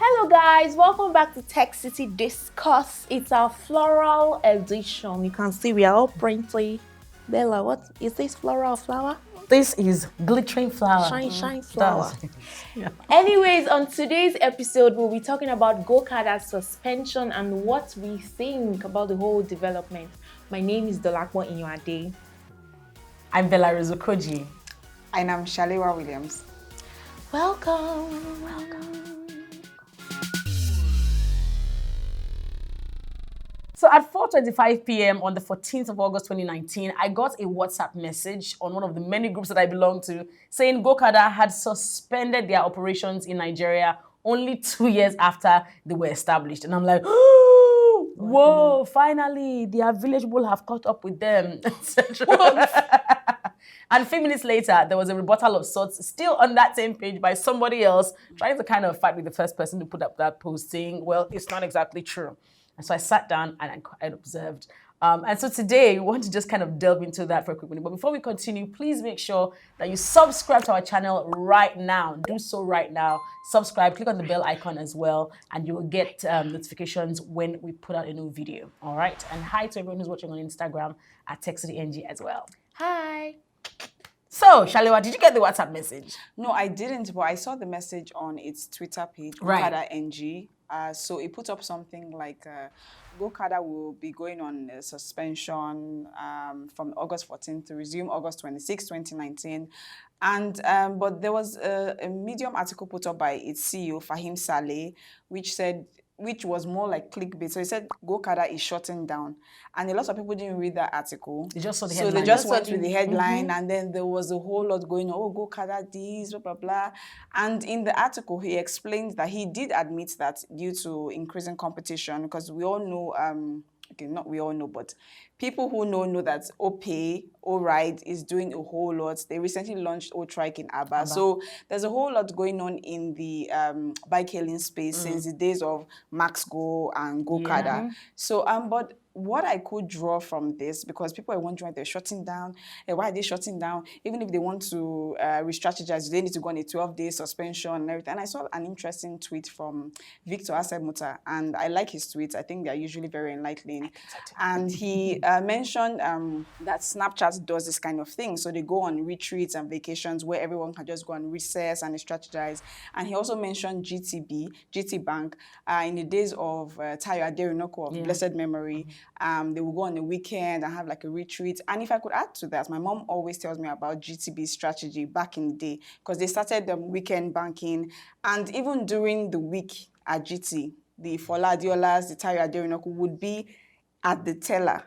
Hello guys, welcome back to TechCity Disqus. It's our floral edition. You can see we are all pretty. Bella, what is this, floral or flower? This is glittering flower. Shine flower. Yeah. Anyways, on today's episode, we'll be talking about Gokada's suspension and what we think about the whole development. My name is Dolakwa Inyuade. I'm Bella Rizukoji. And I'm Shalewa Williams. Welcome. So at 4:25 p.m. on the 14th of August 2019, I got a WhatsApp message on one of the many groups that I belong to saying Gokada had suspended their operations in Nigeria only 2 years after they were established. And I'm like, oh, whoa, finally, their village people have caught up with them, etc. And a few minutes later, there was a rebuttal of sorts still on that same page by somebody else trying to kind of fight with the first person to put up that post saying, well, it's not exactly true. And so I sat down and I observed. And so today, we want to just kind of delve into that for a quick minute. But before we continue, please make sure that you subscribe to our channel right now. Do so right now. Subscribe, click on the bell icon as well, and you will get notifications when we put out a new video. All right? And hi to everyone who's watching on Instagram at TechCityNG as well. Hi. So, Shalewa, did you get the WhatsApp message? No, I didn't, but I saw the message on its Twitter page, Right. Gokada NG. So it put up something like Gokada will be going on a suspension from August 14th to resume August 26, 2019. And but there was a Medium article put up by its CEO, Fahim Saleh, which was more like clickbait. So he said Gokada is shutting down. And a lot of people didn't read that article. They just saw the So headline. they just went with the headline, and then there was a whole lot going on. Oh, Gokada this, blah, blah, blah. And in the article, he explained that he did admit that due to increasing competition, because we all know, okay, not we all know, but people who know that Opay, Oride is doing a whole lot. They recently launched O-Trike in Aba. So there's a whole lot going on in the bike-hailing space since the days of MaxGo and Gokada. Yeah. So, but what I could draw from this, because people are wondering why they're shutting down, why are they shutting down? Even if they want to re-strategize, they need to go on a 12-day suspension and everything. And I saw an interesting tweet from Victor Asemuta, and I like his tweets. I think they're usually very enlightening. And he mentioned that Snapchat does this kind of thing. So they go on retreats and vacations where everyone can just go and recess and strategize. And he also mentioned GT Bank, in the days of Tayo Aderinoko of blessed memory. They will go on the weekend and have like a retreat. And if I could add to that, my mom always tells me about GTB's strategy back in the day, because they started weekend banking. And even during the week at GT, the Fola Adiolas, the Tayo Aderinoko would be at the teller,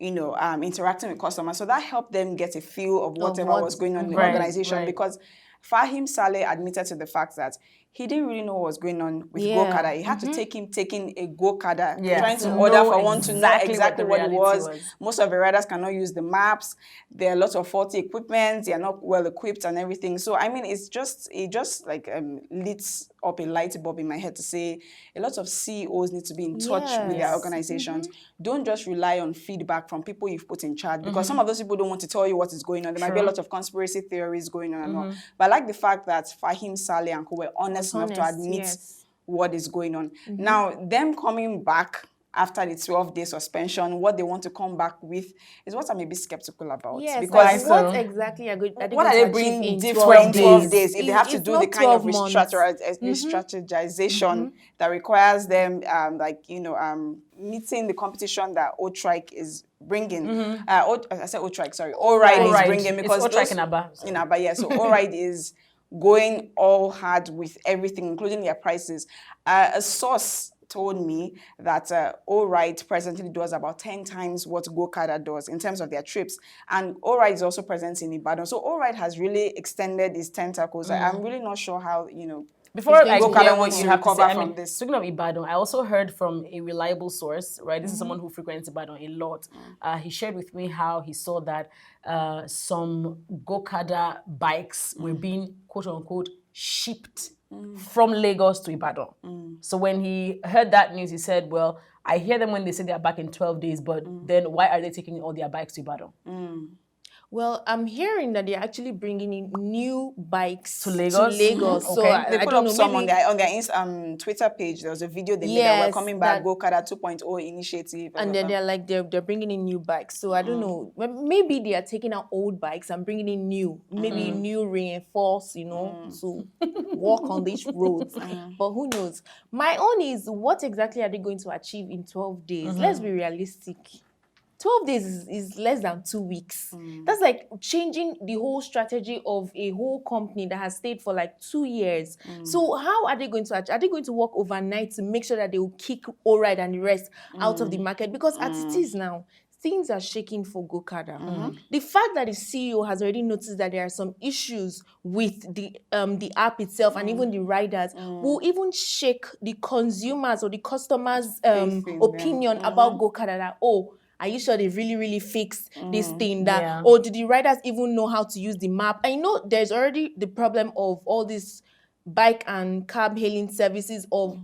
interacting with customers. So that helped them get a feel of whatever was going on in the organization. Because Fahim Saleh admitted to the fact that he didn't really know what was going on with Gokada. He had to take him taking a Gokada, trying to order for one to know exactly what it was. Most of the riders cannot use the maps. There are lots of faulty equipment. They are not well equipped and everything. So I mean, it just like lit up a light bulb in my head to say a lot of CEOs need to be in touch with their organizations. Don't just rely on feedback from people you've put in charge, because some of those people don't want to tell you what is going on. There might be a lot of conspiracy theories going on and all. But I like the fact that Fahim Saleh and co were honest enough to admit what is going on. Now, them coming back after the 12-day suspension, what they want to come back with is what I'm a bit skeptical about. Yes, because what exactly are they what are they bringing in different 12 days if they have to do the kind of strategization that requires them, meeting the competition that O-Trike is bringing. I said O-Trike, sorry. O-Ride is bringing, because O-Trike in Aba. In Aba, yeah. So O-Ride is going all hard with everything, including their prices. A source told me that O-Ride presently does about 10 times what Gokada does in terms of their trips. And O-Ride is also present in Ibadan. So O-Ride has really extended its tentacles. I'm really not sure how, Before I hear wants what to you have to say, recover from this. Speaking of Ibadan, I also heard from a reliable source, right? This is someone who frequents Ibadan a lot. He shared with me how he saw that some Gokada bikes were being, quote unquote, shipped from Lagos to Ibadan. So when he heard that news, he said, well, I hear them when they say they're back in 12 days, but then why are they taking all their bikes to Ibadan? Well, I'm hearing that they're actually bringing in new bikes To Lagos? So Okay. They I put don't up know, some maybe on their Twitter page. There was a video they made that yes, welcoming back that Gokada 2.0 initiative. and then they're bringing in new bikes. So I don't know. Maybe they are taking out old bikes and bringing in new, maybe new reinforced, to walk on these roads. But who knows? My own is, what exactly are they going to achieve in 12 days? Let's be realistic. 12 days is less than 2 weeks. That's like changing the whole strategy of a whole company that has stayed for like 2 years. So how are they going to are they going to work overnight to make sure that they will kick Alright and the rest out of the market? Because as it is now, things are shaking for Gokada. The fact that the CEO has already noticed that there are some issues with the app itself and even the riders will even shake the consumers or the customers' opinion about Gokada, that, oh, are you sure they've really, really fixed this thing? That, or do the riders even know how to use the map? I know there's already the problem of all these bike and cab hailing services of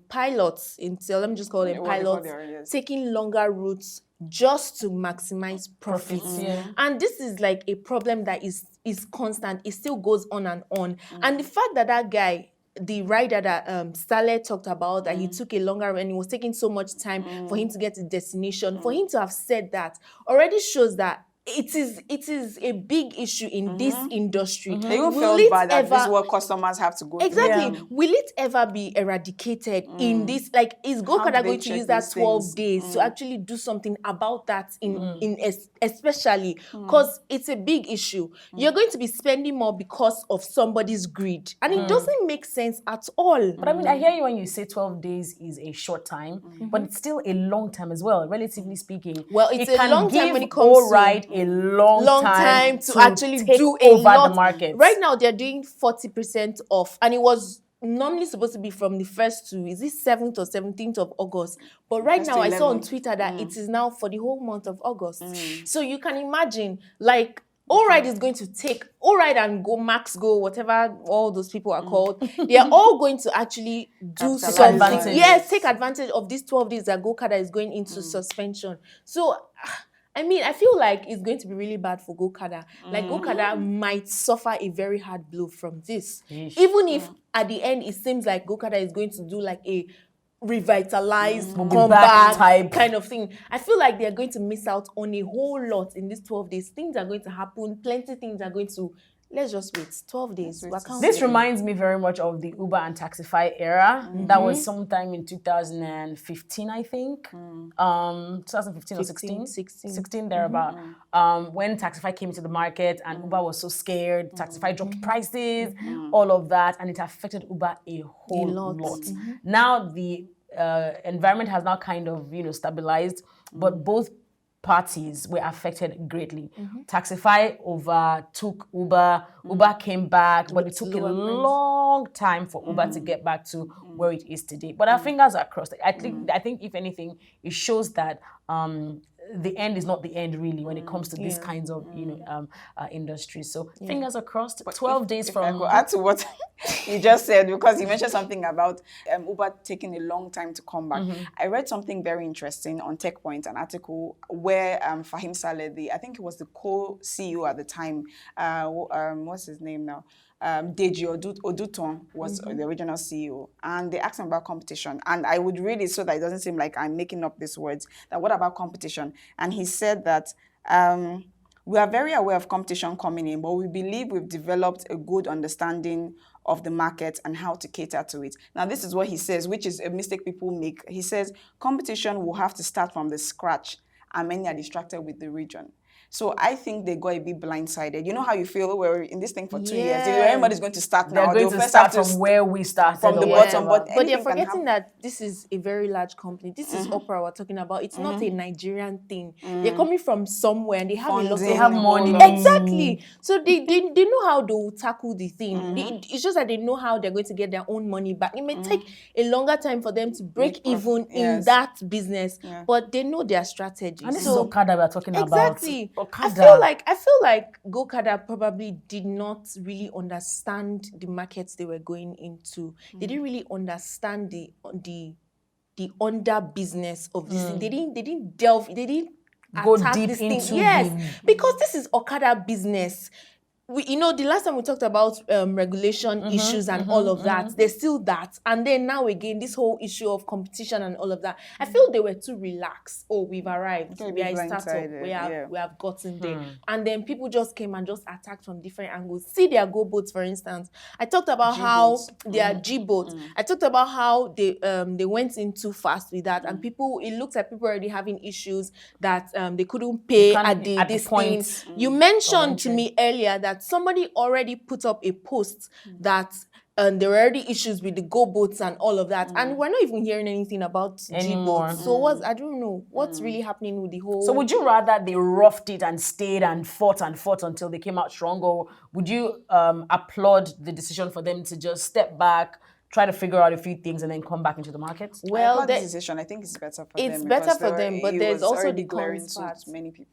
pilots, let me just call them pilots, taking longer routes just to maximize profits. And this is like a problem that is constant. It still goes on and on. And the fact that guy, the rider that Saleh talked about, that he took a longer and it was taking so much time for him to get to destination, for him to have said that already shows that it is a big issue in this industry. They even felt bad that this is what customers have to go through. Exactly. Will it ever be eradicated in this? Like, is Gokada going to use that 12 days to actually do something about that especially because it's a big issue? You're going to be spending more because of somebody's greed, and it doesn't make sense at all. But I mean, I hear you when you say 12 days is a short time, but it's still a long time as well, relatively speaking. Well, it's a long time when it comes to a long time to actually do a lot. The market. Right now, they're doing 40% off, and it was normally supposed to be from the 1st to, is it 7th or 17th of August? But right now, I saw on Twitter that it is now for the whole month of August. So you can imagine, like, Alright is going to take, Alright and Go, Max Go, whatever all those people are called, they are all going to actually do something. Yes, take advantage of these 12 days that Gokada is going into suspension. So, I mean, I feel like it's going to be really bad for Gokada. Like, Gokada might suffer a very hard blow from this. Even if at the end it seems like Gokada is going to do like a revitalized comeback type kind of thing. I feel like they're going to miss out on a whole lot in these 12 days. Things are going to happen. Plenty things are going to... Let's just wait. 12 days. This reminds me very much of the Uber and Taxify era. That was sometime in 2015, I think. 2015 or 16 thereabout. When Taxify came into the market and Uber was so scared, Taxify dropped prices, all of that, and it affected Uber a whole lot. Now the environment has now kind of, stabilized, but both parties were affected greatly. Taxify overtook Uber. Uber came back, but it took a long time for Uber to get back to where it is today. But our fingers are crossed. I think if anything, it shows that the end is not the end really when it comes to these kinds of industries. So fingers are crossed. But 12 days from... I could add to what you just said, because you mentioned something about Uber taking a long time to come back. I read something very interesting on TechPoint, an article where Fahim Saleh, I think he was the co-CEO at the time, what's his name now? Deji Oduton was the original CEO, and they asked him about competition. And I would read it so that it doesn't seem like I'm making up these words. That what about competition? And he said that we are very aware of competition coming in, but we believe we've developed a good understanding of the market and how to cater to it. Now, this is what he says, which is a mistake people make. He says competition will have to start from the scratch, and many are distracted with the region. So I think they got a bit blindsided. You know how you feel? We're in this thing for 2 years. Everybody's going to start now. They're going to start from where we started. From the bottom. But they're forgetting that this is a very large company. This is Opera we're talking about. It's not a Nigerian thing. They're coming from somewhere and they have a lot of money. Exactly. So they know how to tackle the thing. It's just that they know how they're going to get their own money back. It may take a longer time for them to break even in that business, but they know their strategy. And this is Okada we're talking about. Exactly. I feel like Gokada probably did not really understand the markets they were going into. They didn't really understand the under business of this thing. They didn't delve. They didn't Go attack deep this thing. into Yes, the- because this is Okada business. The last time we talked about regulation issues and all of that, there's still that. And then now again, this whole issue of competition and all of that. I feel they were too relaxed. Oh, we've arrived. Okay, We are a blindsided, startup. yeah. We have gotten there. And then people just came and just attacked from different angles. See their go boats, for instance. I talked about how their G boats. I talked about how they went in too fast with that. And it looks like people already having issues that they couldn't pay at this point thing. You mentioned to me earlier that somebody already put up a post that there were already issues with the go boats and all of that, and we're not even hearing anything about G boats. So I don't know what's really happening with the whole. So would you rather they roughed it and stayed and fought until they came out strong, or would you applaud the decision for them to just step back, try to figure out a few things, and then come back into the market? Well, this decision, I think it's better for them. It's better for them, but there's also the glaring cons to part. many people.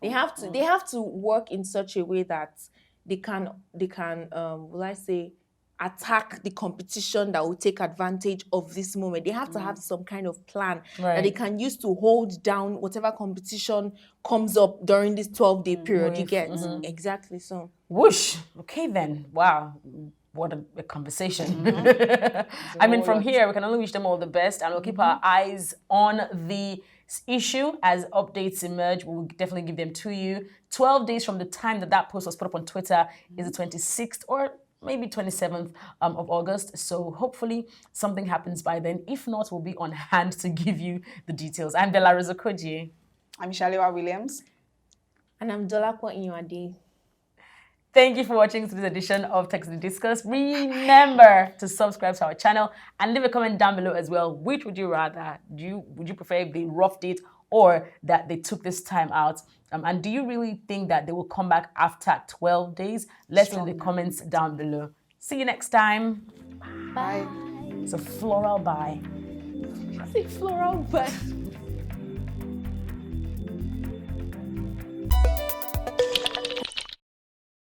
They have to work in such a way that they can will I say, attack the competition that will take advantage of this moment. They have to have some kind of plan that they can use to hold down whatever competition comes up during this 12-day period. You get exactly so. Whoosh. Okay then. Wow. What a conversation. I mean, from here, we can only wish them all the best, and we'll keep our eyes on the issue as updates emerge. We'll definitely give them to you. 12 days from the time that post was put up on Twitter is the 26th or maybe 27th of August. So hopefully something happens by then. If not, we'll be on hand to give you the details. I'm Bella Rozokoji. I'm Shalewa Williams. And I'm Dolakwa Inyuade. Thank you for watching today's edition of TechCity Disqus. Remember to subscribe to our channel and leave a comment down below as well. Which would you rather? Would you prefer if they roughed it or that they took this time out? And do you really think that they will come back after 12 days? Let's know in the comments down below. See you next time. Bye. It's a floral bye. It's a floral bye.